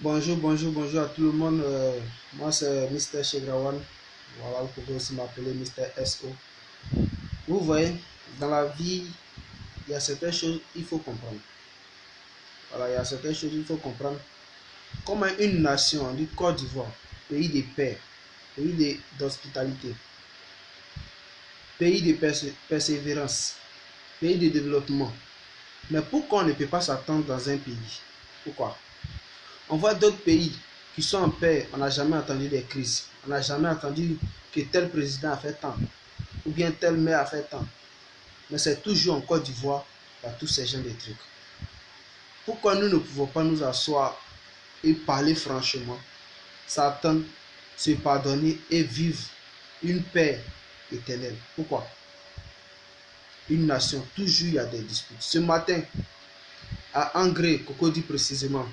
Bonjour à tout le monde. Moi, c'est Mr. Chegrawan. Voilà, vous pouvez aussi m'appeler Mr. SO. Vous voyez, dans la vie, il y a certaines choses qu'il faut comprendre. Voilà, il y a certaines choses qu'il faut comprendre. Comme une nation du Côte d'Ivoire, pays de paix, pays d'hospitalité, pays de persévérance, pays de développement. Mais pourquoi on ne peut pas s'attendre dans un pays? Pourquoi? On voit d'autres pays qui sont en paix, on n'a jamais entendu des crises. On n'a jamais entendu que tel président a fait tant, ou bien tel maire a fait tant. Mais c'est toujours en Côte d'Ivoire, il y a tous ces gens de trucs. Pourquoi nous ne pouvons pas nous asseoir et parler franchement, s'attendre, se pardonner et vivre une paix éternelle? Pourquoi? Une nation, toujours il y a des disputes. Ce matin, à Angré, Cocody précisément,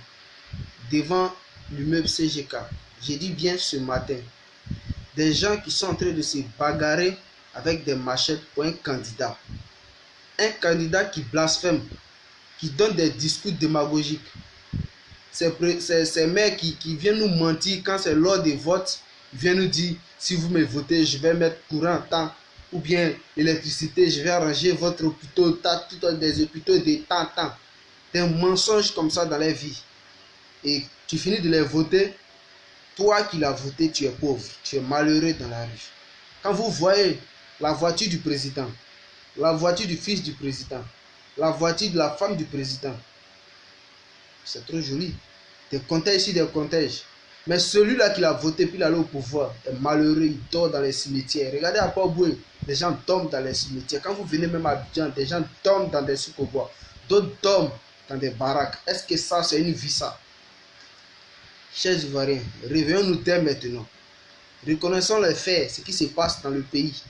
devant l'immeuble CGK, j'ai dit bien ce matin, des gens qui sont en train de se bagarrer avec des machettes pour un candidat. Un candidat qui blasphème, qui donne des discours démagogiques. Ces mecs qui viennent nous mentir quand c'est l'heure des votes, ils viennent nous dire, si vous me votez, je vais mettre courant en temps, ou bien électricité, je vais arranger votre hôpital, tout des hôpitaux de temps. Des mensonges comme ça dans la vie. Et tu finis de les voter, toi qui l'as voté, tu es pauvre, tu es malheureux dans la rue. Quand vous voyez la voiture du président, la voiture du fils du président, la voiture de la femme du président, c'est trop joli. Des cortèges ici, des cortèges. Mais celui-là qui l'a voté puis il allait au pouvoir est malheureux, il dort dans les cimetières. Regardez à Port-Boué, les gens dorment dans les cimetières. Quand vous venez même à Abidjan, des gens dorment dans des souks au bois, d'autres dorment dans des baraques. Est-ce que ça, c'est une vie ça? Chers Ivoiriens, réveillons-nous dès maintenant. Reconnaissons les faits, ce qui se passe dans le pays.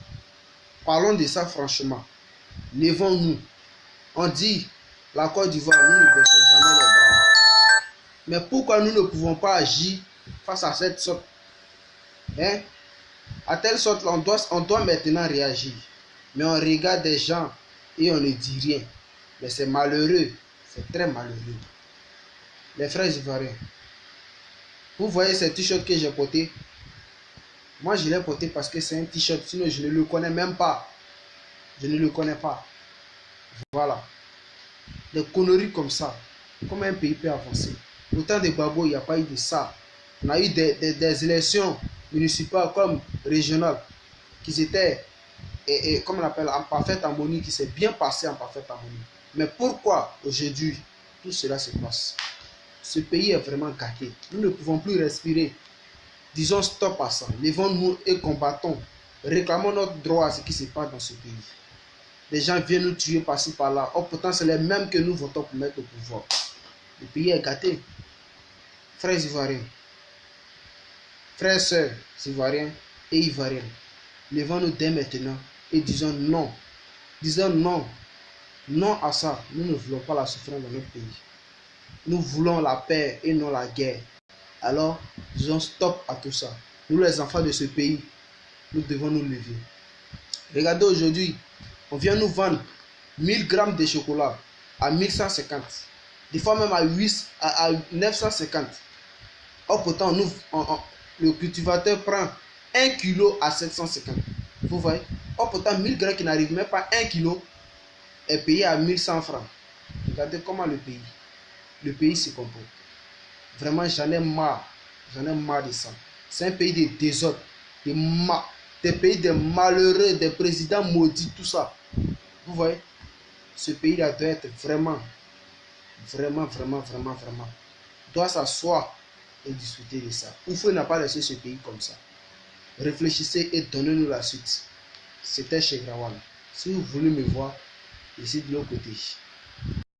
Parlons de ça franchement. Levons-nous. On dit, la Côte d'Ivoire, nous ne baissons jamais les bras. Mais pourquoi nous ne pouvons pas agir face à cette sorte? À telle sorte, on doit maintenant réagir. Mais on regarde des gens et on ne dit rien. Mais c'est malheureux, c'est très malheureux. Les frères Ivoiriens, vous voyez ces t-shirts que j'ai portés? Moi, je l'ai porté parce que c'est un t-shirt, sinon je ne le connais même pas. Je ne le connais pas. Voilà. Des conneries comme ça. Comme un pays peut avancer. Au temps de Gbagbo, il n'y a pas eu de ça. On a eu des élections municipales comme régionales qui étaient, comme on appelle, en parfaite harmonie, qui s'est bien passé en parfaite harmonie. Mais pourquoi aujourd'hui tout cela se passe? Ce pays est vraiment gâté. Nous ne pouvons plus respirer. Disons stop à ça. Levons-nous et combattons. Réclamons notre droit à ce qui se passe dans ce pays. Les gens viennent nous tuer par-ci par-là. Oh, pourtant, c'est les mêmes que nous votons pour mettre au pouvoir. Le pays est gâté. Frères Ivoiriens, frères, sœurs Ivoiriens et Ivoiriennes, levons-nous dès maintenant et disons non. Disons non. Non à ça. Nous ne voulons pas la souffrance dans notre pays. Nous voulons la paix et non la guerre. Alors, disons stop à tout ça. Nous, les enfants de ce pays, nous devons nous lever. Regardez aujourd'hui, on vient nous vendre 1000 grammes de chocolat à 1150. Des fois même à 950. Or, pourtant, le cultivateur prend 1 kg à 750. Vous voyez? Or, pourtant, 1000 grammes qui n'arrivent même pas à 1 kg est payé à 1100 francs. Regardez comment le pays se comporte. Vraiment, j'en ai marre. J'en ai marre de ça. C'est un pays de désordre, des pays de malheureux, des présidents maudits, tout ça. Vous voyez? Ce pays-là doit être vraiment, doit s'asseoir et discuter de ça. Oufou n'a pas laissé ce pays comme ça. Réfléchissez et donnez-nous la suite. C'était Chegrawan. Si vous voulez me voir, ici de l'autre côté.